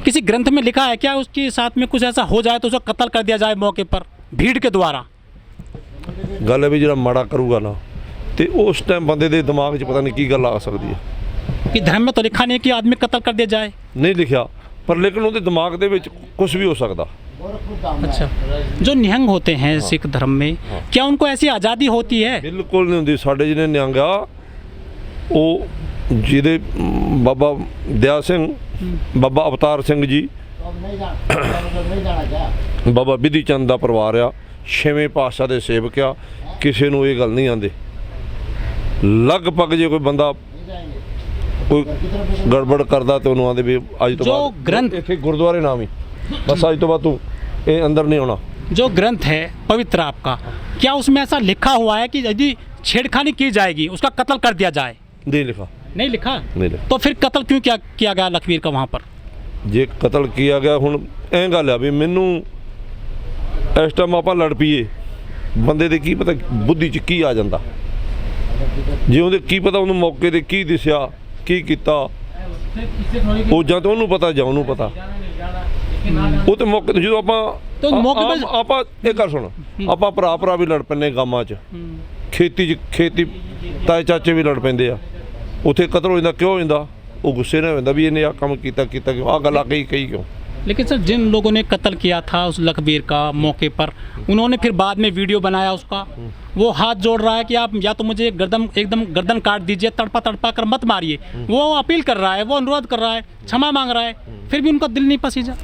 किसी ग्रंथ में लिखा है क्या उसके साथ में कुछ ऐसा हो जाए तो उसको कत्ल कर दिया जाए मौके पर भीड़ के द्वारा? गल है भी जो माड़ा करूगा ना तो उस टाइम बंदे के दिमाग 'च पता नहीं की गल आ सकती है कि धर्म में तो लिखा नहीं कि आदमी कत्ल कर दिया जाए। नहीं लिखा पर लेकिन उसके दिमाग के विच कुछ भी हो सकता। अच्छा, जो निहंग होते हैं सिख धर्म में, क्या उनको ऐसी आज़ादी होती है? बिल्कुल नहीं होंगी। साढ़े जिन्हें निहंग आ वो जिहदे बाबा दया सिंह, बाबा अवतार सिंह जी, बाबा विधि चंद का परिवार आ, 6वें पातशाह के सेवक आ, किसी को ये गल नहीं आती। लगभग जो कोई बंदा कोई गड़बड़ करता तो उन्होंने आते भी अज तो बाद ग्रंथ इतने गुरुद्वारे नाम ही बस अज तो बाद तू ये अंदर नहीं आना। जो ग्रंथ है पवित्र आपका, क्या उसमें ऐसा लिखा हुआ है कि यदि छेड़खानी की जाएगी उसका कत्ल कर दिया जाए? नहीं लिखा। नहीं लिखा? नहीं लिखा। तो फिर कत्ल क्यों किया गया लखवीर का वहाँ पर? जे कत्ल किया गया हुण ऐ गल है भी मैनू इस टाइम आप लड़ पीए बंदे दे की पता बुद्धि च की आ जाता, जे उहदे की पता उन्होंने मौके ते की दिसिया की कीता ਉਹ ਜਾਂ ਤਾਂ ਉਹਨੂੰ ਪਤਾ ਜਾਂ ਉਹਨੂੰ ਪਤਾ ਉਹ ਤੇ ਮੌਕੇ ਤੇ ਜਦੋਂ ਆਪਾਂ ਇਹ ਕਰ ਸੁਣ ਆਪਾਂ ਭਰਾ ਵੀ ਲੜ ਪੈਂਦੇ ਗਾਵਾਂ 'ਚ ਖੇਤੀ ਤਾਏ ਚਾਚੇ ਵੀ ਲੜ ਪੈਂਦੇ ਆ ਉੱਥੇ ਕਤਲ ਹੋ ਜਾਂਦਾ ਕਿਉਂ ਹੋ ਜਾਂਦਾ ਉਹ ਗੁੱਸੇ ਨਾਲ ਹੋ ਜਾਂਦਾ ਵੀ ਇਹਨੇ ਆ ਕੰਮ ਕੀਤਾ ਕਿਉਂ ਆ ਗੱਲਾਂ ਕਹੀ क्यों। लेकिन सर जिन लोगों ने कत्ल किया था उस लखबीर का मौके पर, उन्होंने फिर बाद में वीडियो बनाया उसका, वो हाथ जोड़ रहा है कि आप या तो मुझे एकदम गर्दन काट दीजिए, तड़पा कर मत मारिए। वो अपील कर रहा है, वो अनुरोध कर रहा है, क्षमा मांग रहा है, फिर भी उनका दिल नहीं पसीजा।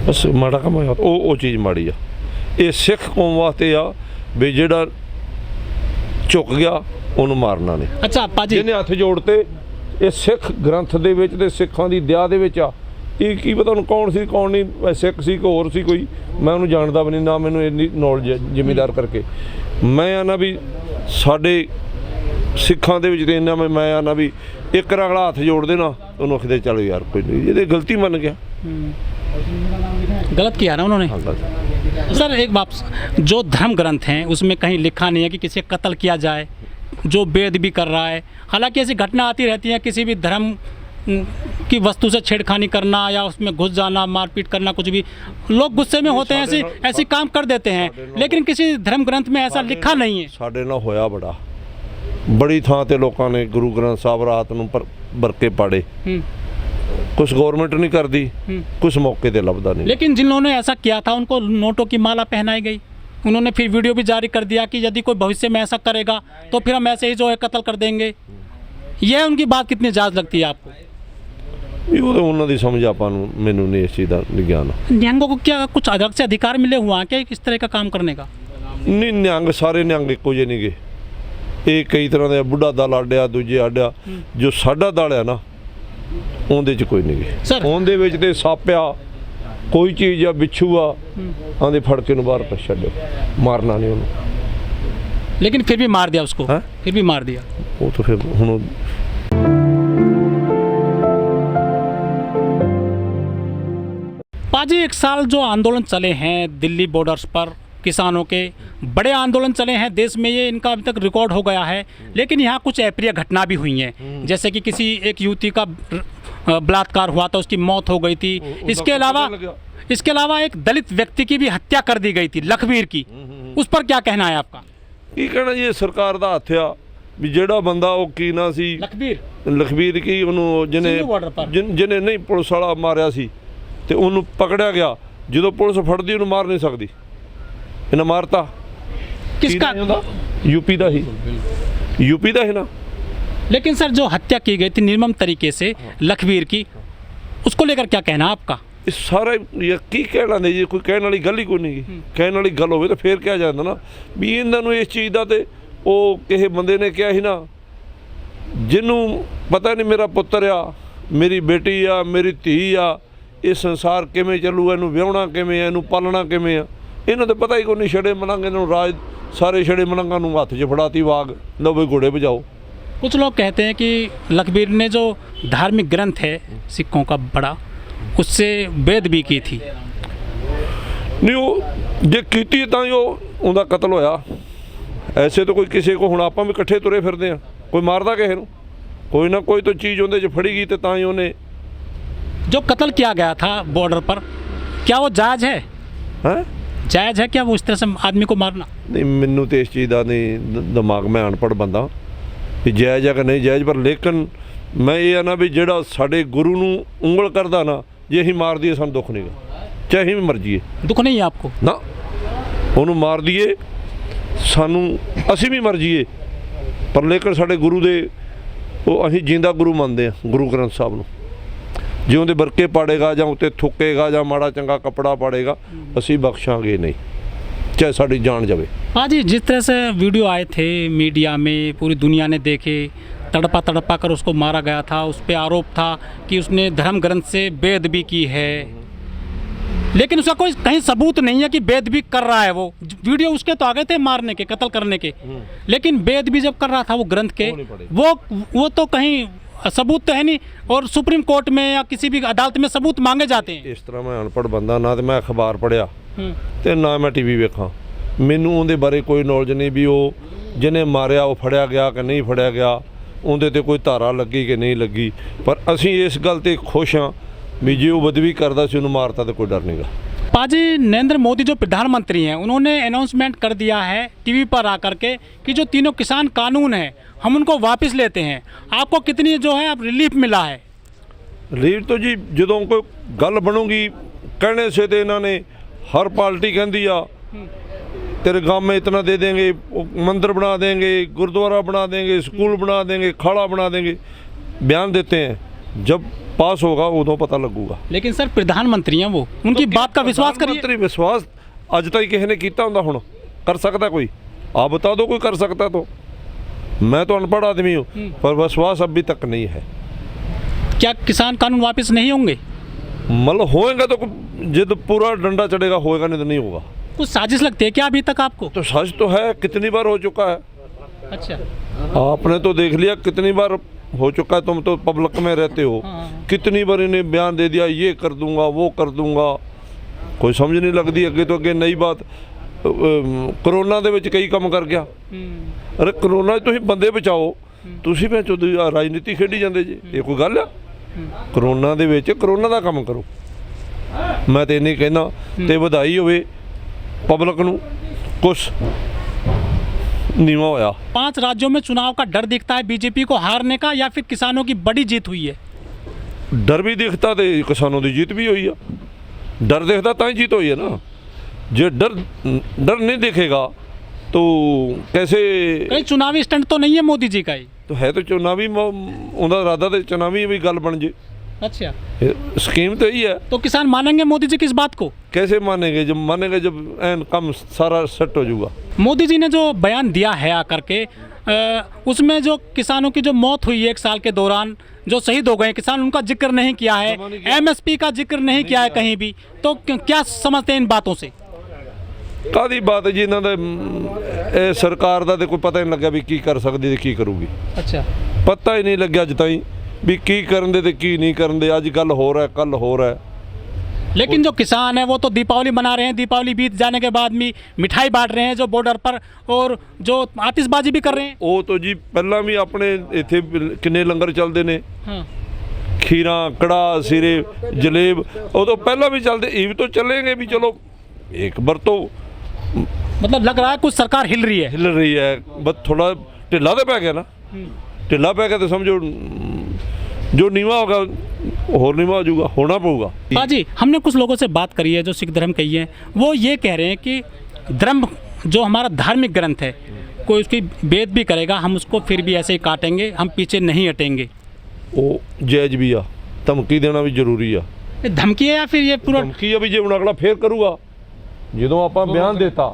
बस माड़ा काम है वो चीज़ माड़ी आ। ये सिख कौम वास्ते आ भी जेड़ा झुक गया उन्होंने मारना नहीं। अच्छा पाजी जिन्हें हथ जोड़ते ये सिख ग्रंथ दे विच ते सिखां दी दया दे विच आ। ये की पता उन्होंने कौन सी कौन नहीं, सिख सी कोई होर सी, कोई मैं उन्होंने जानता भी नहीं ना, मैनूं इन्नी नॉलेज है जिमीदार करके। मैं आना भी साडे सिखां दे विच ते इन्ना मैं आना भी एक अगला हथ जोड़ देना उन्होंने आखदे चलो यार कोई नहीं, ये गलती मन गया, गलत किया ना उन्होंने। सर एक बात, जो धर्म ग्रंथ हैं उसमें कहीं लिखा नहीं है कि किसी कत्ल किया जाए, जो वेद भी कर रहा है। हालांकि ऐसी घटना आती रहती है, किसी भी धर्म की वस्तु से छेड़खानी करना या उसमें घुस जाना, मारपीट करना, कुछ भी लोग गुस्से में होते हैं ऐसे काम कर देते हैं, लेकिन किसी धर्म ग्रंथ में ऐसा लिखा नहीं है। साडे नाल होया बड़ा बड़ी थां ते लोकां ने गुरु ग्रंथ साहब रात नूं बरके पाड़े, कुछ गवर्नमेंट नहीं करती, कुछ मौके ते लभदा नहीं। लेकिन जिन्होंने ऐसा किया था उनको नोटों की माला पहनाई गई, उन्होंने फिर वीडियो भी जारी कर दिया कि यदि कोई भविष्य में ऐसा करेगा तो फिर हम ऐसे ही जो है कत्ल कर देंगे। यह उनकी बात कितनी जायज़ लगती है आपको? वो तो उन्होंने समझ आपा मैनू नहीं इस चीज़ का ज्ञान। निहंगों को क्या कुछ अलग से अधिकार मिले हुआ है क्या इस तरह का काम करने का? नहीं, निहंग सारे निहंग एको जे नहीं गए, ये कई तरह के बुढ़ा दल आड्या दूजे आड्या, जो साडा दल है ना उहदे च कोई नहीं गए। उहदे विच ते सप आ कोई चीज़ आ बिच्छू आ आंदे फड़ के नूं बाहर छड्डो, मारना नहीं उन्होंने। लेकिन फिर भी मार दिया उसको है? फिर भी मार दिया वो तो फिर हुण पाजी एक साल जो आंदोलन चले हैं दिल्ली बॉर्डर्स पर, किसानों के बड़े आंदोलन चले हैं देश में, ये इनका अभी तक रिकॉर्ड हो गया है, लेकिन यहाँ कुछ अप्रिय घटना भी हुई हैं, जैसे कि किसी एक युवती का बलात्कार हुआ था, उसकी मौत हो गई थी। इसके अलावा एक दलित व्यक्ति की भी हत्या कर दी गई थी, लखबीर की। उस पर क्या कहना है आपका? की कहना जी, सरकार का हथ आ भी जेड़ा बंदा वो की ना सी लखबीर की जिन्हें नहीं पुलिस वाला मारिया सी ते उन्होंने पकड़िया गया, जो पुलिस फड़दी उन्होंने मार नहीं सकती, इन्हें मारता। किसका? यूपी का ही, यूपी का ही ना। लेकिन सर जो हत्या की गई थी निर्मम तरीके से लखबीर की, उसको लेकर क्या कहना आपका? इस सारा ये की कहना नहीं जी, कोई कहने वाली गल ही कोई नहीं, कहने वाली गल हो तो फिर क्या जाता ना भी इन्होंने इस चीज़ का तो वो किसी बंदे ने कहा ही ना, जिन्हों पता नहीं मेरा पुत्र आ, मेरी बेटी आ, मेरी धी आ, ये संसार किमें चलूगा, इनू व्याहना किमें आ, इनू पालना किमें आ, इन्हों तो पता ही कोई नहीं। छड़े मलंग इन्हों राज सारे छड़े मलंगा हथ च फड़ाती वाग, लो भाई घोड़े बजाओ। कुछ लोग कहते हैं कि लखबीर ने जो धार्मिक ग्रंथ है सिखों का बड़ा, उससे वेद भी की थी। नहीं वो जे कीती तां ही उनका कत्ल होया, ऐसे तो कोई किसी को हुण आपां भी इकट्ठे तुरे फिरदे आ, कोई मारदा किसे नूं, कोई ना कोई तो चीज़ उहदे च फड़ी गई ते तां ही उहने जो कत्ल किया गया था बॉर्डर पर, क्या वो जायज़ है? हैं जायज़ है क्या वो इस तरह से आदमी को मारना? नहीं, ਮੈਨੂੰ ਤੇ ਇਸ ਚੀਜ਼ ਦਾ ਨਹੀਂ ਦਿਮਾਗ, ਮੈਂ ਅਨਪੜ੍ਹ ਬੰਦਾ ਵੀ ਜਾਇਜ਼ ਹੈ ਕਿ ਨਹੀਂ ਜਾਇਜ਼, ਪਰ ਲੇਕਿਨ ਮੈਂ ਇਹ ਆ ਨਾ ਵੀ ਜਿਹੜਾ ਸਾਡੇ ਗੁਰੂ ਨੂੰ ਉਂਗਲ ਕਰਦਾ ਨਾ, ਜੇ ਅਸੀਂ ਮਾਰ ਦਈਏ ਸਾਨੂੰ ਦੁੱਖ ਨਹੀਂਗਾ, ਚਾਹੇ ਅਸੀਂ ਵੀ ਮਰ ਜਾਈਏ दुख नहीं है आपको? ਨਾ, ਉਹਨੂੰ ਮਾਰ ਦਈਏ ਸਾਨੂੰ, ਅਸੀਂ ਵੀ ਮਰ ਜਾਈਏ, ਪਰ ਲੇਕਿਨ ਸਾਡੇ ਗੁਰੂ ਦੇ ਉਹ ਅਸੀਂ ਜਿੰਦਾ ਗੁਰੂ ਮੰਨਦੇ ਆ, ਗੁਰੂ ਗ੍ਰੰਥ ਸਾਹਿਬ ਨੂੰ। ਜੇ ਉਹਦੇ ਵਰਕੇ ਪਾੜੇਗਾ ਜਾਂ ਉੱਤੇ ਥੁੱਕੇਗਾ ਜਾਂ ਮਾੜਾ ਚੰਗਾ ਕੱਪੜਾ ਪਾੜੇਗਾ, ਅਸੀਂ ਬਖਸ਼ਾਂਗੇ ਨਹੀਂ, ਚਾਹੇ ਸਾਡੀ ਜਾਨ ਜਾਵੇ। पाजी, जिस तरह से वीडियो आए थे मीडिया में, पूरी दुनिया ने देखे, तड़पा कर उसको मारा गया था, उस पर आरोप था कि उसने धर्म ग्रंथ से बेअदबी की है, लेकिन उसका कोई कहीं सबूत नहीं है कि बेअदबी कर रहा है। वो वीडियो उसके तो आगे थे मारने के, कत्ल करने के, लेकिन बेअदबी जब कर रहा था वो ग्रंथ के, वो तो कहीं सबूत तो है नहीं, और सुप्रीम कोर्ट में या किसी भी अदालत में सबूत मांगे जाते हैं। ਇਸ ਤਰ੍ਹਾਂ ਮੈਂ ਅਨਪੜ੍ਹ ਬੰਦਾ, ਨਾ ਤੇ ਮੈਂ ਅਖਬਾਰ ਪੜ੍ਹਿਆ ਤੇ ਨਾ ਮੈਂ ਟੀਵੀ ਵੇਖਾਂ, ਮੈਨੂੰ ਉਹਦੇ ਬਾਰੇ ਕੋਈ ਨੌਲੇਜ ਨਹੀਂ ਵੀ ਉਹ ਜਿਹਨੇ ਮਾਰਿਆ ਉਹ ਫੜਿਆ ਗਿਆ ਕਿ ਨਹੀਂ ਫੜਿਆ ਗਿਆ, ਉਹਦੇ ਤੇ ਕੋਈ ਧਾਰਾ ਲੱਗੀ ਕਿ ਨਹੀਂ ਲੱਗੀ। ਪਰ ਅਸੀਂ ਇਸ ਗੱਲ ਤੇ ਖੁਸ਼ ਹਾਂ ਵੀ ਜੇ ਉਹ ਬਦਵੀ ਕਰਦਾ ਸੀ ਉਹਨੂੰ ਮਾਰਤਾ ਤੇ ਕੋਈ ਡਰ ਨਹੀਂਗਾ। पाजी, नरेंद्र मोदी जो प्रधानमंत्री हैं, उन्होंने अनाउंसमेंट कर दिया है टीवी पर आकर के कि जो तीनों किसान कानून है हम उनको वापस लेते हैं। आपको कितनी जो है अब रिलीफ मिला है? ਰੀਟ ਤੋਂ ਜੀ ਜਦੋਂ ਕੋਈ ਗੱਲ ਬਣੂਗੀ, ਕਹਿਣੇ ਸੇ ਤੇ ਇਹਨਾਂ ਨੇ ਹਰ ਪਾਰਟੀ ਕਹਿੰਦੀ ਆ तेरे गांव में इतना दे देंगे, मंदिर बना देंगे, गुरुद्वारा बना देंगे, स्कूल बना देंगे, खाड़ा बना देंगे, बयान देते हैं, जब पास होगा उदों पता लगूगा। लेकिन सर प्रधानमंत्री हैं वो, उनकी बात का विश्वास करिए। प्रधानमंत्री विश्वास अज तक किसी ने किया होंगे, हुण कर सकता कोई? आप बता दो कोई कर सकता तो। मैं तो अनपढ़ आदमी हूँ, पर विश्वास अभी तक नहीं है। क्या किसान कानून वापस नहीं होंगे? मतलब होएगा तो जिद पूरा डंडा चढ़ेगा, होएगा नहीं तो नहीं होगा। कुछ साजिश लगती है क्या अभी तक आपको? तो सच तो है, कितनी बार हो चुका है। अच्छा, आपने तो देख लिया कितनी बार हो चुका है, तुम तो पब्लिक में रहते हो। कितनी बार इन्हें बयान दे दिया, ये कर दूंगा वो कर दूंगा, कोई समझ नहीं लगती। अगे तो अगे नई बात, करोना ਦੇ ਵਿੱਚ ਕਈ ਕੰਮ ਕਰ ਗਿਆ। ਅਰੇ ਕਰੋਨਾ 'ਚ ਤੁਸੀਂ ਬੰਦੇ ਬਚਾਓ, ਤੁਸੀਂ ਭੈਣ ਰਾਜਨੀਤੀ ਖੇਡੀ ਜਾਂਦੇ ਜੀ, ਇਹ ਕੋਈ ਗੱਲ ਆ? ਕਰੋਨਾ ਦੇ ਵਿੱਚ ਕਰੋਨਾ ਦਾ ਕੰਮ ਕਰੋ। ਮੈਂ ਤੇ ਨਹੀਂ ਕਹਿੰਦਾ, ਤੇ ਵਧਾਈ ਹੋਵੇ पब्लिक ਨੂੰ कुछ नीवा होया। 5 राज्यों में चुनाव का डर दिखता है बीजेपी को हारने का, या फिर किसानों की बड़ी जीत हुई है? डर भी दिखता तो किसानों की जीत भी हुई है। डर दिखता तो ही जीत हुई है ना। जो डर नहीं दिखेगा तो कैसे? कहीं चुनावी स्टंट तो नहीं है मोदी जी का? ही तो है, तो चुनावी उनका इरादा तो चुनावी भी गल बन जे। अच्छा, स्कीम तो यही है। तो किसान मानेंगे मोदी जी की इस बात को? कैसे मानेंगे? जब मानेंगे जब एन काम सारा सेट हो जाएगा। मोदी जी ने जो बयान दिया है आकर के, उसमें जो किसानों की जो मौत हुई है 1 साल के दौरान, जो शहीद हो गए किसान, उनका जिक्र नहीं किया है, MSP का जिक्र नहीं किया है कहीं भी। तो क्या समझते हैं इन बातों से? ਕਾਹਦੀ ਬਾਤ ਹੈ ਜੀ, ਇਹਨਾਂ ਦਾ ਇਹ ਸਰਕਾਰ ਦਾ ਤੇ ਕੋਈ ਪਤਾ ਹੀ ਨਹੀਂ ਲੱਗਿਆ ਵੀ ਕੀ ਕਰ ਸਕਦੀ ਤੇ ਕੀ ਕਰੂਗੀ। अच्छा, ਪਤਾ ਹੀ ਨਹੀਂ ਲੱਗਿਆ ਅਜ ਤਾਈਂ ਵੀ ਕੀ ਕਰਨ ਦੇ ਤੇ ਕੀ ਨਹੀਂ ਕਰਨ ਦੇ। ਅੱਜ ਗੱਲ ਹੋ ਰਿਹਾ, ਕੱਲ ਹੋ ਰਿਹਾ। लेकिन जो किसान है वो तो दीपावली मना रहे हैं, दीपावली बीत जाने के बाद भी मिठाई बांट रहे हैं जो बॉर्डर पर, और जो आतिशबाजी भी कर रहे हैं। ਉਹ ਤੋਂ ਜੀ ਪਹਿਲਾਂ ਵੀ ਆਪਣੇ ਇੱਥੇ ਕਿੰਨੇ ਲੰਗਰ ਚੱਲਦੇ ਨੇ, हाँ, ਖੀਰਾਂ, ਕੜਾਹ, ਸਿਰੇ, ਜਲੇਬ, ਉਹ ਤੋਂ ਪਹਿਲਾਂ ਵੀ ਚੱਲਦੇ, ਇਹ ਵੀ तो चलेंगे भी। चलो एक बार तो मतलब लग रहा है कुछ सरकार हिल रही है। हिल रही है, बस थोड़ा ढिला तो पै गया ना। ढिला पै गया तो समझो जो नीवा होगा और नीवा हो जाऊगा, होना पड़ेगा। हाँ जी, हमने कुछ लोगों से बात करी है जो सिख धर्म के ही हैं, वो ये कह रहे हैं कि धर्म जो हमारा धार्मिक ग्रंथ है, कोई उसकी बेद भी करेगा हम उसको फिर भी ऐसे ही काटेंगे, हम पीछे नहीं हटेंगे। वो जायज भी आ, धमकी देना भी जरूरी आ। ये धमकी है या फिर ये पूरा? धमकी आ भी, जे हुण अगला फिर करूगा, ਜਦੋਂ ਆਪਾਂ ਬਿਆਨ ਦੇਤਾ,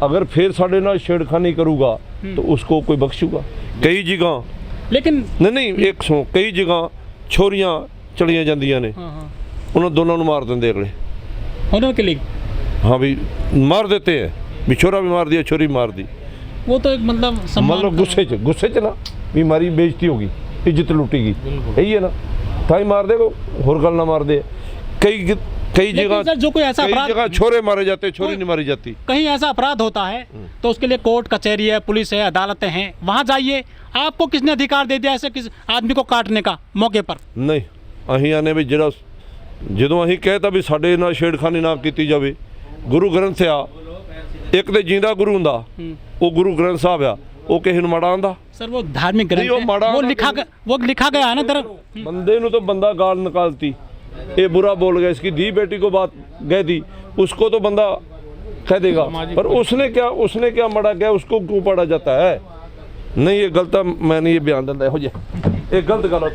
ਅਗਰ ਫਿਰ ਸਾਡੇ ਨਾਲ ਛੇੜਖਾਨੀ ਕਰੂਗਾ तो उसको कोई बख्शूगा? कई जगह लेकिन नहीं एक सुनो, कई जगह छोरियां चलियां जांदियां ने, उन्होंने दोनों ਨੂੰ मार देंगे अगले होने के लिए। हाँ भी मार देते हैं, भी छोरा भी मार दिया, छोरी मार दी। वो तो एक मतलब गुस्से च ना भी हमारी बेइज्जती होगी, इज्जत लुटेगी, यही है ना, ताई मार दे, होर गल ना मार दे। कई जगह जो कोई ऐसा अपराध, छोरे मारे जाते, छोरी नहीं मारी जाती। कहीं ऐसा अपराध होता है तो उसके लिए कोर्ट कचहरी है, पुलिस है, अदालतें हैं, वहाँ जाइए। आपको किसने अधिकार दे दिया ऐसे किस आदमी को काटने का मौके पर? नहीं, अहीं आने भी जरा ਜਦੋਂ ਅਸੀਂ ਕਹਿਤਾ ਵੀ ਸਾਡੇ ਨਾਲ ਛੇੜਖਾਨੀ ਨਾ ਕੀਤੀ ਜਾਵੇ, ਗੁਰੂ ਗ੍ਰੰਥ ਆ ਇੱਕ ਤੇ ਜਿੰਦਾ ਗੁਰੂ ਹੁੰਦਾ, ਉਹ ਗੁਰੂ ਗ੍ਰੰਥ ਸਾਹਿਬ ਆ, ਉਹ ਕਿਸੇ ਨੂੰ ਮਾੜਾ ਆਂਦਾ? सर वो धार्मिक ग्रंथ वो है, माड़ा वो ना लिखा गया है ना दर बंदे ਨੂੰ तो बंदा गाल निकालती, ये बुरा बोल गया, इसकी धी बेटी को बात कह दी, उसको तो बंदा कह देगा, पर उसने क्या माड़ा किया, उसको क्यों पढ़ा जाता है? नहीं ये गलत, मैं नहीं ये बयान देता, ये गलत गल है।